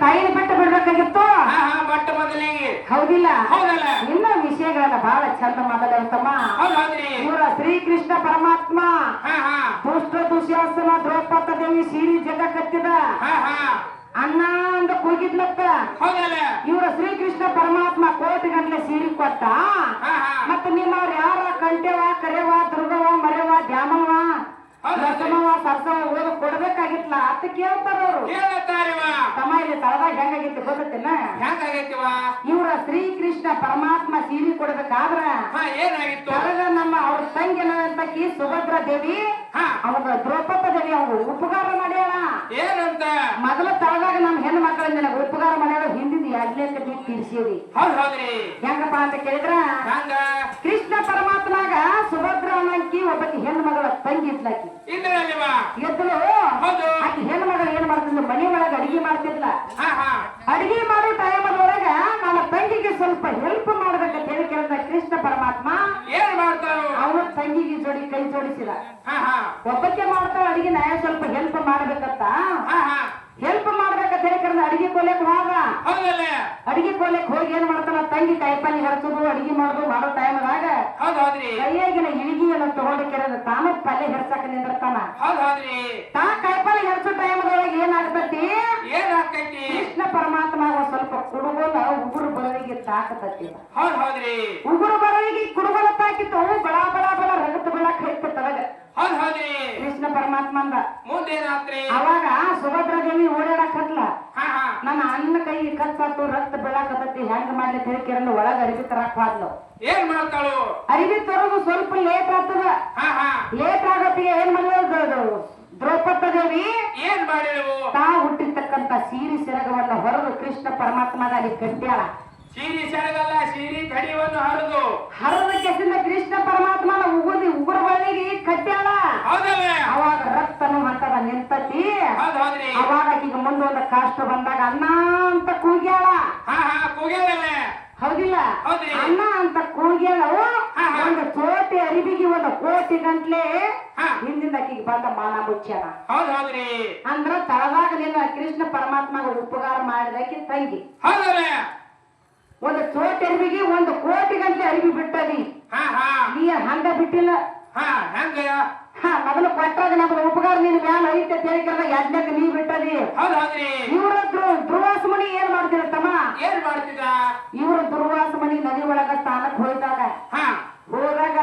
ತಾಯಿನ ಬಿಟ್ಟು ಬಿಡ್ಬೇಕಾಗಿತ್ತು. ಬಟ್ಟ ಮೊದಲಿಗೆ ಹೌದಿಲ್ಲ? ಹೌದಲ್ಲ? ಇನ್ನ ವಿಷಯಗಳನ್ನ ಬಹಳ ಚಂದ ಮಾತಾಡ್ತಮ್ಮ. ಇವರ ಶ್ರೀಕೃಷ್ಣ ಪರಮಾತ್ಮ ದುಷ್ಟ ದುಶ್ಯಾಸನ ದ್ರೌಪದಿ ದೇವಿ ಸೀರೆ ಜಗ ಕತ್ತಿದ ಅಣ್ಣ ಅಂತ ಕೂಗಿದ್ಲಕ್ಕ. ಇವರ ಶ್ರೀಕೃಷ್ಣ ಪರಮಾತ್ಮ ಕೋಟಿ ಗಂಟ್ಲೆ ಸೀರೆ ಕೊಟ್ಟ. ಮತ್ತ ನಿಮ್ಮವ್ರು ಯಾರ ಕಂಟೆವ ಕರೆವ ದುರ್ಗವ ಮರೆವ ದ್ಯಾಮವ ಲಕ್ಷ್ಮವ ಸರ್ಸವ ಓದ ಕೊಡ್ಬೇಕಾಗಿತ್ಲ ಅಂತ ಕೇಳ್ತಾರ ಅವರು. ತಮ್ಮ ಇಲ್ಲಿ ತಳದಾಗ ಹೆಂಗಾಗಿತ್ತು ಗೊತ್ತೇನ? ಇವರ ಶ್ರೀಕೃಷ್ಣ ಪರಮಾತ್ಮ ಸೀರೆ ಕೊಡ್ಬೇಕಾದ್ರ ಏನಾಗಿತ್ತು? ನಮ್ಮ ಅವ್ರ ತಂಗಿನಂತಕಿ ಸುಭದ್ರ ದೇವಿ ಅವಾಗ ದ್ರೌಪದಿ ದೇವಿ ಅವಾಗ ಉಪಕಾರ ಮಾಡ್ಯಾಳ. ಏನಂತ? ಮೊದಲ ತಳದಾಗ ನಮ್ ಹೆಣ್ಣು ಮಕ್ಕಳಿಂದ ನನಗೆ ಉಪಕಾರ ಮಾಡ್ಯಾಳ. ಹಿಂದಿನ ಎಡ್ಲೇಕ ತಿರ್ಸಿರಿ. ಹೆಂಗಪ್ಪ ಅಂತ ಕೇಳಿದ್ರ ಕೃಷ್ಣ ಪರಮಾತ್ಮನಾಗ ಸುಭದ್ರ ಅನ್ನಂಕಿ ಒಬ್ಬಕಿ ಹೆಣ್ಣು ಮಗಳ ತಂಗಿ ಇದ್ಲಾಕಿ ಎದ್ದಳು. ಆಕಿ ಹೆಣ್ಣು ಮಗಳು ಏನ್ ಮಾಡ್ತಿದ್ಲು? ಮನೆ ಒಳಗ ಅಡಿಗೆ ಮಾಡ್ತಿದ್ಲ. ಅಡಿಗೆ ಮಾಡೋ ಟೈಮ್ ಒಳಗ ನನ್ನ ತಂಗಿಗೆ ಸ್ವಲ್ಪ ಹೆಲ್ಪ್ ಮಾಡ್ಬೇಕಂತ ಹೇಳಿ ಕೇಳಿದ ಕೃಷ್ಣ ಪರಮಾತ್ಮ ಏನ್ ಮಾಡ್ತಾರ? ಅವನ ತಂಗಿಗೆ ಜೋಡಿ ಕೈ ಜೋಡಿಸಿದ. ಒಬ್ಬಕ್ಕೆ ಮಾಡ್ತಾಳ ಅಡಿಗೆ, ನಾ ಸ್ವಲ್ಪ ಹೆಲ್ಪ್ ಮಾಡ್ಬೇಕಂತ ಹೆಲ್ಪ್ ಮಾಡ್ಬೇಕಂತ ಹೇಳಿ ಕರೆದ ಅಡಿಗೆ ಕೊಲೆಕ್ ಹೋದ. ಅಡಿಗೆ ಕೊಲೆಕ್ ಹೋಗಿ ಏನ್ ಮಾಡ್ತಾನ? ತಂಗಿ ಕಾಯಿಪಲ್ಲೆ ಹರಸೋದು ಅಡಿಗೆ ಮಾಡೋದು ಮಾಡೋ ಟೈಮ್ದಾಗ ಕೈಯಾಗಿನ ಇಳಿಗೆಯನ್ನು ತಗೊಂಡು ಕೆರೆದ ತಾನು ಪಲ್ಲೆ ಹೆರ್ಸಕ ನಿಂದಿರ್ತಾನ. ತಾ ಕಾಯಿಪಲ್ಲೆ ಹೆರ್ಸೋ ಟೈಮ್ದೊಳಗೆ ಏನಾಗ್ತತಿ? ಕೃಷ್ಣ ಪರಮಾತ್ಮ ಸ್ವಲ್ಪ ಕುಡುಗೋಲ ಉಗುರು ಬರವಿಗೆ ತಾಕತತಿ. ಉಗುರು ಬರವಿಗೆ ಕುಡುಗೋಲ ತಾಕಿತ್ತು. ಬಳ ಬಳ ಬಳ ರಗತ ಬೆಳಕ್ ಹೈತ ತಳಗ ಕೃಷ್ಣ ಪರಮಾತ್ಮ ಅಂದ. ಅವಾಗ ಸುಭದ್ರ ದೇವಿ ಓಡಾಡಕ್ ಹತ್ಲ. ನನ್ನ ಅಣ್ಣ ಕೈಗೆ ಕತ್ತಾತು, ರಕ್ತ ಬೆಳಕತತಿ, ಹೆಂಗ್ ಮಾಡ್ಲಿ ತಿಳ್ಕಿರಲು ಒಳಗ ಅರಿವಿ ತರಕ್ ಹೋದ್ಲು. ಏನ್ ಮಾಡ್ತಾಳು? ಅರಿವಿ ತರೋದು ಸ್ವಲ್ಪ ಲೇಟ್ ಆಗ್ತದ. ಲೇಟ್ ಆಗತ್ತಿಗೆ ಏನ್ ಮಾಡಿದ್ರು ದ್ರೌಪದಿ ದೇವಿ? ಏನ್ ಮಾಡಿದವು? ತಾ ಹುಟ್ಟಿರ್ತಕ್ಕಂತ ಸೀರೆ ಸೆರಗವನ್ನ ಹೊರದು ಕೃಷ್ಣ ಪರಮಾತ್ಮನ ಅಲ್ಲಿ ಕಟ್ಟ್ಯಾಳ. ಸೀರೆ ಸೆರಗಲ್ಲ, ಸೀರೆ ಕಡಿವನ್ನು ಹರಿದ ಕೆಸಿಂದ ಕೃಷ್ಣ ಪರಮಾತ್ಮನ ಉಗುರ ಬಳಿಗೆ ಕಟ್ಟ್ಯಾಳ. ಅವಾಗ ರಕ್ತನು ಅಂತದ ನಿಂತತಿ. ಅವಾಗ ಈಗ ಮುಂದೊಂದು ಕಷ್ಟ ಬಂದಾಗ ಅಣ್ಣ ಅಂತ ಕೂಗ್ಯಾಳ. ಹೌದಿಲ್ಲ? ಅಣ್ಣ ಅಂತ ಕೂಗ್ಯಾಳ. ಒಂದು ಚೋಟಿ ಅರಿವಿಗೆ ಒಂದು ಕೋಟಿ ಗಂಟ್ಲೆ ಹಿಂದಿಂದ ಆಕಿಗೆ ಬಂದ ಮಾನ ಮುಚ್ಚಾನ. ಅಂದ್ರ ತಳದಾಗ ನಿನ್ನ ಕೃಷ್ಣ ಪರಮಾತ್ಮಗ ಉಪಕಾರ ಮಾಡಿದಕ್ಕೆ ತಂಗಿ ಒಂದು ಚೋಟಿ ಅರಿವಿಗೆ ಒಂದು ಕೋಟಿ ಗಂಟ್ಲೆ ಅರಿವಿ ಬಿಟ್ಟದಿ. ನೀ ಹಂಗ ಬಿಟ್ಟಿಲ್ಲ. ಮೊದಲು ಕೊಟ್ಟಾಗ ನಮ್ದು ಉಪಕಾರ ನಿನ್ ಮ್ಯಾಲ ಐತೆ ತಿಳಿಕಲ್ಲ ಯಜ್ಞಕ್ಕ ನೀ ಬಿಟ್ಟದಿ. ಇವ್ರ ದುರ್ವಾಸ ಮಣಿ ಏನ್ ಮಾಡ್ತಿರ ತಮ್ಮ? ಇವ್ರ ದುರ್ವಾಸ ಮಣಿ ನದಿ ಒಳಗ ಸ್ಥಾನಕ್ ಹೋಯ್ದಾಗ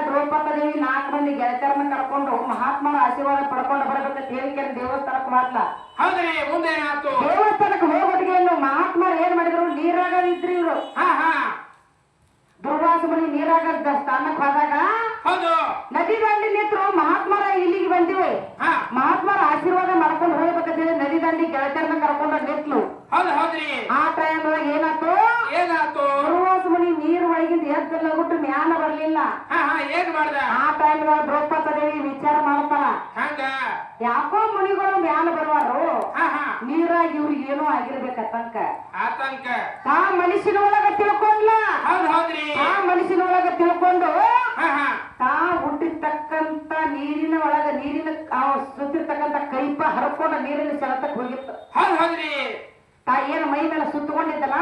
ದ್ರೌಪದಿ ದೇವಿ 4 ಮಂದಿ ಗೆಳತಿಯರನ್ನ ಕರ್ಕೊಂಡು ಮಹಾತ್ಮನ ಆಶೀರ್ವಾದ ಪಡ್ಕೊಂಡು ಬರ್ಬೇಕಂತ ಹೇಳಿಕೆ ದೇವಸ್ಥಾನಕ್ಕೆ ಮಾಡ್ಲ. ದೇವಸ್ಥಾನಕ್ಕೆ ಹೋಗೋಟಿಗೆ ಮಹಾತ್ಮರು ಏನ್ ಮಾಡಿದ್ರು? ನೀರಾಗ ಇದ್ರಿ ಇವ್ರು. ದುರ್ವಾಸ ಮಣಿ ನೀರಾಗ ಸ್ಥಾನಕ್ಕೆ ಹೋದಾಗ ನದಿ ದಂಡಿ ನಿಂತರು ಮಹಾತ್ಮರ ಇಲ್ಲಿಗೆ ಬಂದಿವೆ. ಮಹಾತ್ಮರ ಆಶೀರ್ವಾದ ಮಾಡ್ಕೊಂಡು ಹೋಗ್ಬೇಕಂತ ಹೇಳಿ ನದಿ ದಂಡಿ ಗೆಳತಿಯರನ್ನ ಕರ್ಕೊಂಡು ನಿಂತ್ಲು. ಆ ಟೈಮ್ ಏನಾಯ್ತು? ದುರ್ವಾಸ ಮಣಿ ನೀರು ಒಳಗಿಂದ ಎದ್ದೆಲ್ಲ ಬಿಟ್ಟು ಮ್ಯಾಲ ಬರ್ಲಿಲ್ಲ. ಆ ಟೈಮ್ ದ್ರೌಪದಿ ದೇವಿ ವಿಚಾರ ಮಾಡ್ತಾಳ, ಯಾಕೋ ಮುನಿಗಳು ಮ್ಯಾಲ ಬರುವಾರು, ನೀರಾಗಿ ಇವ್ರಿಗೆ ಏನೋ ಆಗಿರ್ಬೇಕಂತ ತಾ ಮನುಷ್ಯನ ಒಳಗ ತಿಳ್ಕೊಂಡ್ಲ. ಆ ಮನುಷ್ಯನ ಒಳಗ ತಿಳ್ಕೊಂಡು ತಾ ಹುಟ್ಟಿರ್ತಕ್ಕಂತ ನೀರಿನ ಒಳಗ ನೀರಿನ ಸುತ್ತಿರ್ತಕ್ಕಂತ ಕೈಪ ಹರ್ಕೊಂಡ ನೀರಿನ ಸೆಳೆತಕ್ಕೆ ಹೋಗಿತ್ತು. ತಾ ಏನ್ ಮೈ ಮೇಲೆ ಸುತ್ತಕೊಂಡಿದ್ದಲ್ಲ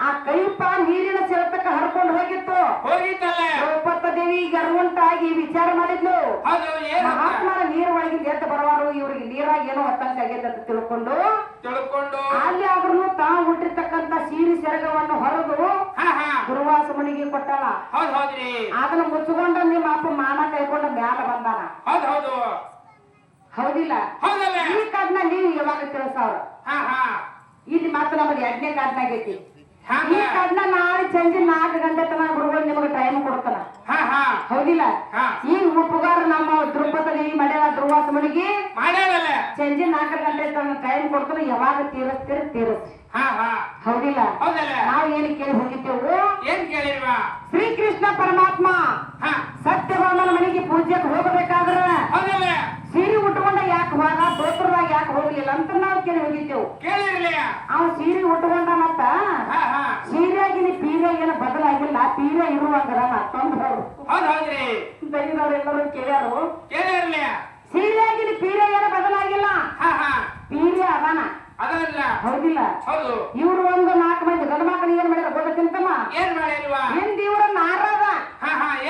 ಆ ಕೈಪ ನೀರಿನ ಸೆಳೆತಕ್ಕೆ ಹರ್ಕೊಂಡು ಹೋಗಿತ್ತು. ದ್ರೌಪದಿ ದೇವಿ ಗರ್ವಂಟಾಗಿ ವಿಚಾರ ಮಾಡಿದ್ಲು, ಮಹಾತ್ಮರ ನೀರು ಒಳಗಿಂದ ಎದ್ದು ಬರವಾರು, ಇವ್ರಿಗೆ ನೀರಾಗಿ ಏನೋ ಹತ್ತಂಕ ಆಗೈತೆ ಅಂತ ತಿಳ್ಕೊಂಡು ಅಲ್ಲಿ ಆದ್ರೂ ತಾ ಹುಟ್ಟಿರ್ತಕ್ಕಂತ ಸೀರೆ ಸೆರಗವನ್ನು ಹೊರದು ದುರ್ವಾಸ ಮಣಿಗೆ ಕೊಟ್ಟಾಳ. ಅದನ್ನ ಮುಚ್ಚಿಕೊಂಡ ನಿಮ್ಮ ಅಪ್ಪ ಮಾನ ಕೈಕೊಂಡ ಮ್ಯಾಲ ಬಂದಾನ. ಹೌದಿಲ್ಲ? ಈ ಕಾಡ್ನ ನೀವು ಯಾವಾಗ ತಿಳಿಸವ್ರ? ಇಲ್ಲಿ ಮಾತ್ರ ನಮ್ಮದು 2ನೇ ಕಾರ್ಡ್ನಾಗೈತಿ. ಈ ಕಾರ್ಡ್ನ ನಾಳೆ ಸಂಜೆ 4 ಗಂಟೆ ತನಕ ಗುರುಗಳು ನಿಮಗೆ ಟೈಮ್ ಕೊಡ್ತಾನ. ಹೌದಿಲ್ಲ? ಈಗ ಉಪಕಾರ ನಮ್ಮ ದ್ರೌಪದಿ ದೇವಿ ಮಾಡ್ಯಾಳ ದುರ್ವಾಸ ಮಣಿಗೆ ಸಂಜೆ 4 ಗಂಟೆ ತನಕ ಟೈಮ್ ಕೊಡ್ತಾನ. ಯಾವಾಗ ತೀರಿಸ್ತೀರಿ. ಹೌದಿಲ್ಲ? ನಾವು ಏನು ಕೇಳಿ ಹೋಗಿದ್ದೇವು? ಶ್ರೀಕೃಷ್ಣ ಪರಮಾತ್ಮ ಸತ್ಯಭಾಮನ ಮನೆಗೆ ಪೂಜೆಗೆ ಹೋಗಬೇಕಾದ್ರ ಸೀರೆ ಉಟ್ಕೊಂಡ ಯಾಕೆ ಹೋಗ, ದೋತ್ರದಾಗ ಯಾಕೆ ಹೋಗ್ಲಿಲ್ಲ ಅಂತ ನಾವು ಕೇಳಿ ಹೋಗಿದ್ದೇವು. ಅವ್ ಸೀರೆ ಉಟ್ಕೊಂಡ ಮತ್ತ ಸೀರೆಯಾಗಿ ಪೀರೆ ಏನು ಬದಲಾಗಿಲ್ಲ, ಪೀರೆ ಇರುವಂದ್ರ ತಂದವರು ದೈವರೆಲ್ಲರೂ ಕೇಳ್ಯಾರು. ಸೀರೆಯಾಗಿ ಪೀರೆ ಏನು ಬದಲಾಗಿಲ್ಲ, ಪೀರೆ ಅದಾನ. ಅದಲ್ಲ ಹೌದಿಲ್ಲ ಹೌದು ಇವ್ರು ಒಂದು 4 ಮಂದಿ ಗಂಡ ಮಕ್ಕಳು ಏನ್ ಮಾಡಿದ್ರು ಗೊತ್ತಿಂತಮ್ಮ ಏನ್ ಮಾಡಿಲ್ವಾ ಹಿಂದ್ ಇವ್ರ ನಾರದ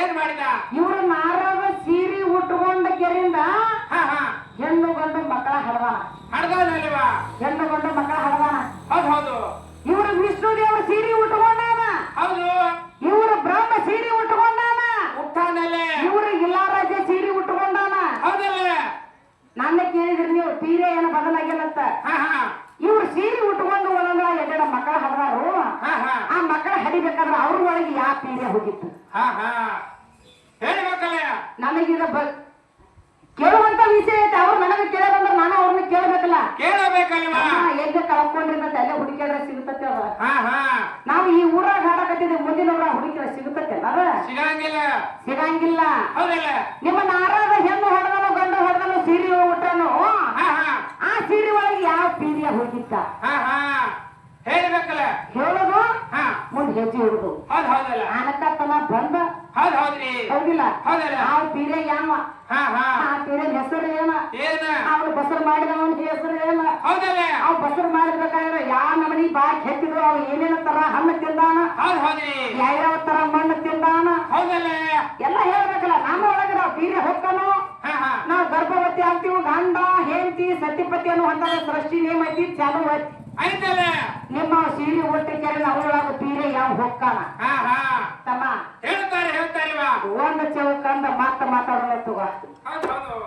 ಏನ್ ಮಾಡಿದ ಇವ್ರ ನಾರದ ಸೀರೆ ಉಟ್ಕೊಂಡ ಕೆರಿಂದ ಹೆಣ್ಣು ಗಂಡು ಮಕ್ಕಳ ಹಡದಾನ ಹಡ್ದಲ್ವಾ ಹೆಣ್ಣು ಗಂಡು ಮಕ್ಕಳ ಹಡದಾನ ಹೌದು ಹೌದು ಇವ್ರು ವಿಷ್ಣು ದೇವ್ರ ಸೀರೆ ಉಟ್ಕೊಂಡಾನ ಹೌದು ಇವ್ರು ಬ್ರಹ್ಮ ಸೀರೆ ಉಟ್ಕೊಂಡಾನ ಉಟ್ಟಾನಲ್ಲೇ ಇವ್ರು ಇಲ್ಲಾರಾಜ ಸೀರೆ ಉಟ್ಕೊಂಡಾನ ಹೌದಲ್ಲ ನನ್ನ ಕೇಳಿದ್ರಿ ನೀವು ತೀರೆ ಏನು ಬದಲಾಗಿಲ್ಲತ್ತ ಇವ್ರು ಸೀರೆ ಉಟ್ಕೊಂಡು ಒಳಗ ಎಡ್ಡ ಮಕ್ಕಳ ಹಡದಾರು ಆ ಮಕ್ಕಳ ಹಡಿಬೇಕಾದ್ರೆ ಅವ್ರ ಒಳಗೆ ಯಾವ ಪೀಡೆ ಹೋಗಿತ್ತು ಹೇಳ್ಬೇಕಲ್ಲ ನನಗೀಗ ಕೇಳುವಂತ ವಿಷಯ ಐತೆ ಅವ್ರು ನನಗೆ ಕೇಳೋದಂದ್ರೆ ನಾನು ಅವ್ರನ್ನ ಕೇಳಬೇಕಲ್ಲ ಕೇಳಬೇಕಲ್ವಾ ಎಲ್ಲಿ ಕಳ್ಕೊಂಡಿರ್ತೈತೆ ಅಲ್ಲೇ ಹುಡುಕಿದ್ರೆ ಸಿಗುತ್ತತ್ತೆ ಅದ ನಾವು ಈ ಊರಾಗ ಹಾಡಕತ್ತಿದ್ವಿ ಮುಂದಿನ ಊರಾಗ ಹುಡುಕಿದ್ರೆ ಸಿಗುತ್ತತ್ತೆ ಅದ ಸಿಗಂಗಿಲ್ಲ ಸಿಗಂಗಿಲ್ಲ ಹೌದಲ್ಲ ನಿಮ್ಮ ನಾರಾದ ಹೆಣ್ಣು ಹೊಡೆದನು ಗಂಡು ಹೊಡೆದನು ಸೀರೆ ಉಟ್ಟನು ಆ ಸೀರೆ ಒಳಗೆ ಯಾವ ಪೀರಿಯ ಹೋಗಿತ್ತ ಹೇಳ್ಬೇಕಲ್ಲ ಹೇಳೋದು ಮುಂದೆ ಹೆಜ್ಜೆ ಹಿಡಿದು ಹೌದ್ ಹೌದಲ್ಲ ಆನಕತ್ತನ ಬಂದ ಹೌದ್ ಹೌದ್ರಿ ಹೌದಿಲ್ಲ ಹೌದಲ್ಲ ಆ ಪೀರೆ ಯಾವ ಆ ಪೀರೆ ಹೆಸರು ಏನ ಅವ್ರು ಬಸರು ಮಾಡಿದವನ ಹೆಸರು ಏನ ಹೌದಲ್ಲ ಅವ್ ಬಸರು ಮಾಡಿರ್ಬೇಕಾದ್ರೆ ಯಾವ ನಮನಿ ಬಾಕಿ ಹೆಚ್ಚಿದ್ರು ಅವ್ ಏನೇನ ತರ ಹಣ್ಣು ತಿಂದಾನ ಹೌದ್ ಹೌದ್ರಿ ಯಾವ ತರ ಮಣ್ಣು ತಿಂದಾನ ಹೌದಲ್ಲ ಎಲ್ಲ ಹೇಳ್ಬೇಕಲ್ಲ ನಮ್ಮ ಒಳಗೆ ನಾವು ಪೀರೆ ಹೊಕ್ಕನು ನಾವು ಗರ್ಭವತಿ ಆಗ್ತೀವಿ ಗಂಡ ಹೆಂಡತಿ ಸತಿಪತಿ ಅನ್ನುವಂತ ಸೃಷ್ಟಿ ನೇಮ ಐತಿ ಚಾಲು ಐತಿ ಐತಲ್ಲ ನಿಮ್ಮ ಸೀರೆ ಒಟ್ಟಿಗೆ ಅವರೊಳಗ ಪೀರೆ ಯಾವ ಹೊಕ್ಕಾನ ತಮ್ಮ ಹೇಳ್ತಾರಿವಾ ಒಂದು ಚೌಕಂದ ಮಾತಾಡೋಣ ತಗೋ ಹೌದು ಹೌದು